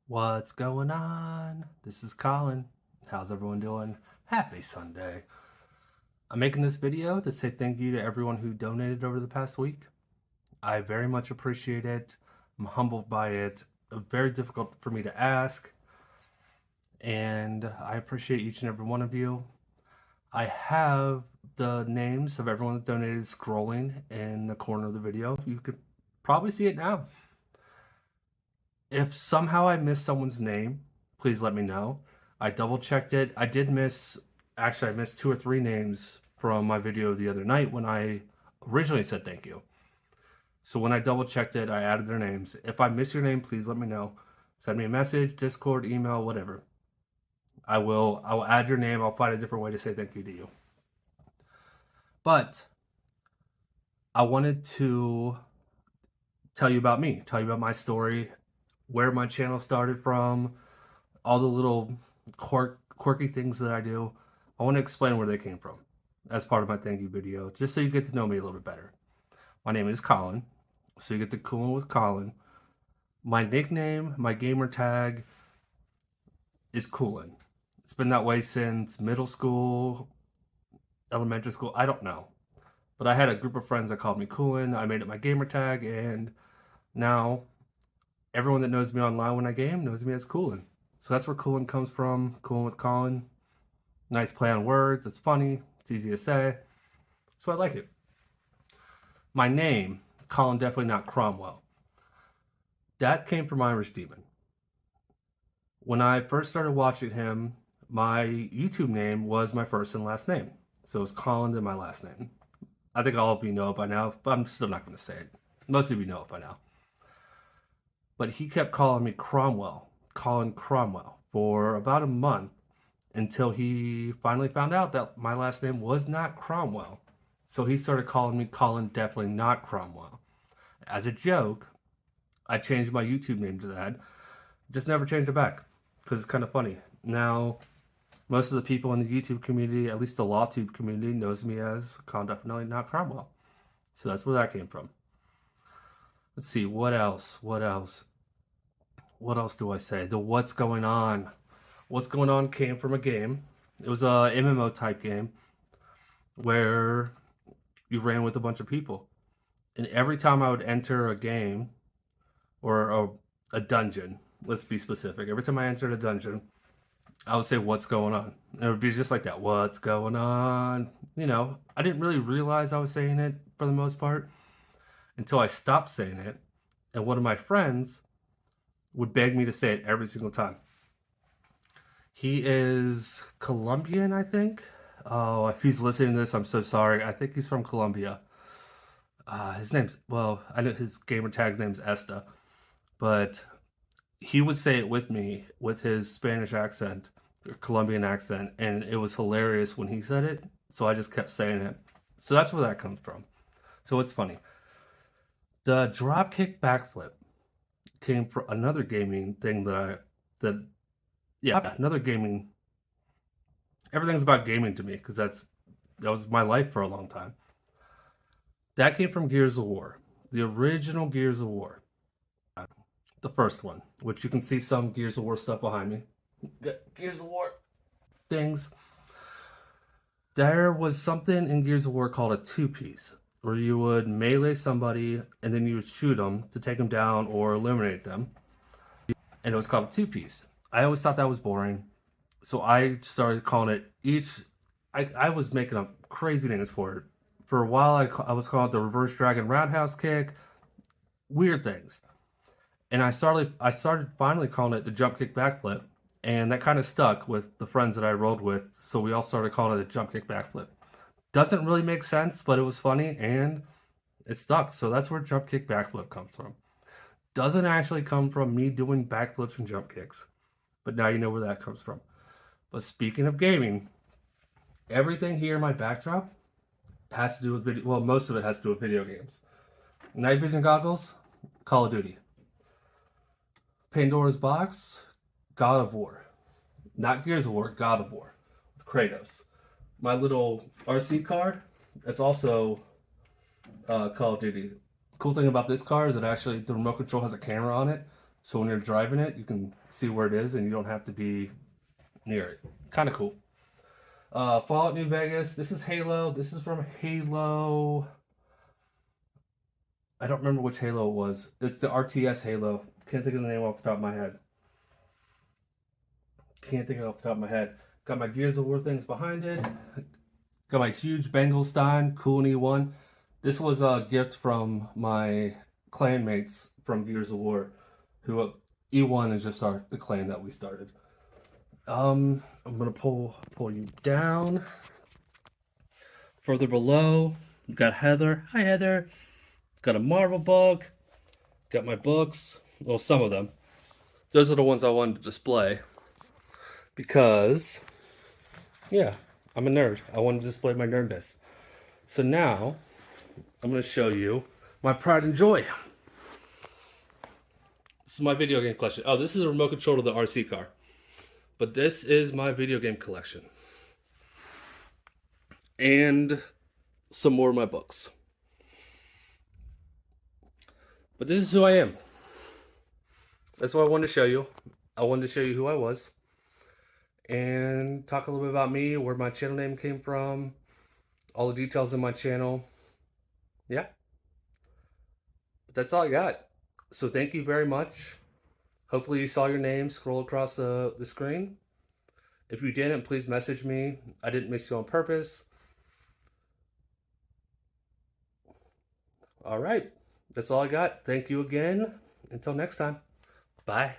What's going on? This is Colin. How's everyone doing? Happy Sunday. I'm making this video to say thank you to everyone who donated over the past week. I very much appreciate it. I'm humbled by it. Very difficult for me to ask. And I appreciate each and every one of you. I have the names of everyone that donated scrolling in the corner of the video. You could probably see it now. If somehow I missed someone's name, please let me know. I double checked it. I missed 2 or 3 names from my video the other night when I originally said thank you. So when I double checked it, I added their names. If I miss your name, please let me know. Send me a message, Discord, email, whatever. I will add your name. I'll find a different way to say thank you to you. But I wanted to tell you about me, tell you about my story, where my channel started from, all the little quirky things that I do. I want to explain where they came from as part of my thank you video, just so you get to know me a little bit better. My name is Colin, so you get to Coolin with Colin. My nickname, my gamer tag is Coolin. It's been that way since middle school, elementary school, I don't know. But I had a group of friends that called me Coolin. I made it my gamer tag, and now everyone that knows me online when I game knows me as Coolin. So that's where Coolin comes from. Coolin with Colin. Nice play on words. It's funny. It's easy to say. So I like it. My name, Colin, definitely not Cromwell. That came from Irish Demon. When I first started watching him, my YouTube name was my first and last name. So it was Colin and my last name. I think all of you know it by now, but I'm still not going to say it. Most of you know it by now. But he kept calling me Cromwell, Colin Cromwell, for about a month until he finally found out that my last name was not Cromwell. So he started calling me Colin, definitely not Cromwell. As a joke, I changed my YouTube name to that. Just never changed it back because it's kind of funny. Now, most of the people in the YouTube community, at least the LawTube community, knows me as Colin, definitely not Cromwell. So that's where that came from. Let's see, what else? What else do I say? The what's going on. What's going on came from a game. It was a MMO type game where you ran with a bunch of people. And every time I would enter a game or a dungeon, let's be specific. Every time I entered a dungeon, I would say, what's going on? And it would be just like that. What's going on? You know, I didn't really realize I was saying it for the most part until I stopped saying it. And one of my friends would beg me to say it every single time. He is Colombian, I think. Oh, if he's listening to this, I'm so sorry. I think he's from Colombia. I know his gamer tag's name's Esta, but he would say it with me with his Spanish accent, or Colombian accent, and it was hilarious when he said it. So I just kept saying it. So that's where that comes from. So it's funny. The dropkick backflip came from another gaming thing another gaming. Everything's about gaming to me because that was my life for a long time. That came from Gears of War, the original Gears of War, the first one, which you can see some Gears of War stuff behind me. Gears of War things. There was something in Gears of War called a two-piece, where you would melee somebody and then you would shoot them to take them down or eliminate them. And it was called a two-piece. I always thought that was boring, so I started calling it each. I was making up crazy names for it. For a while, I was calling it the reverse dragon roundhouse kick, weird things. And I started finally calling it the jump kick backflip, and that kind of stuck with the friends that I rolled with. So we all started calling it a jump kick backflip. Doesn't really make sense, but it was funny and it stuck. So that's where jump kick backflip comes from. Doesn't actually come from me doing backflips and jump kicks, but now you know where that comes from. But speaking of gaming, everything here in my backdrop has to do with video. Well, most of it has to do with video games. Night vision goggles, Call of Duty. Pandora's box, God of War. Not Gears of War, God of War with Kratos. My little RC car, that's also Call of Duty. Cool thing about this car is that actually the remote control has a camera on it, So when you're driving it, you can see where it is and you don't have to be near it. Kind of cool. Fallout New Vegas. This is Halo. This is from Halo. I don't remember which Halo it was. It's the RTS Halo. Can't think of the name off the top of my head. Can't think of it off the top of my head. Got my Gears of War things behind it. Got my huge Bengalstein, cool and E1. This was a gift from my clanmates from Gears of War, who E1 is just the clan that we started. I'm gonna pull you down. Further below, we've got Heather. Hi Heather. Got a Marvel book. Got my books. Well, some of them. Those are the ones I wanted to display. Because, yeah, I'm a nerd. I want to display my nerdness. So now, I'm going to show you my pride and joy. This is my video game collection. Oh, this is a remote control of the RC car. But this is my video game collection. And some more of my books. But this is who I am. That's what I wanted to show you. I wanted to show you who I was. And talk a little bit about me, where my channel name came from, all the details in my channel. Yeah. But that's all I got. So thank you very much. Hopefully you saw your name scroll across the screen. If you didn't, please message me. I didn't miss you on purpose. All right. That's all I got. Thank you again. Until next time. Bye.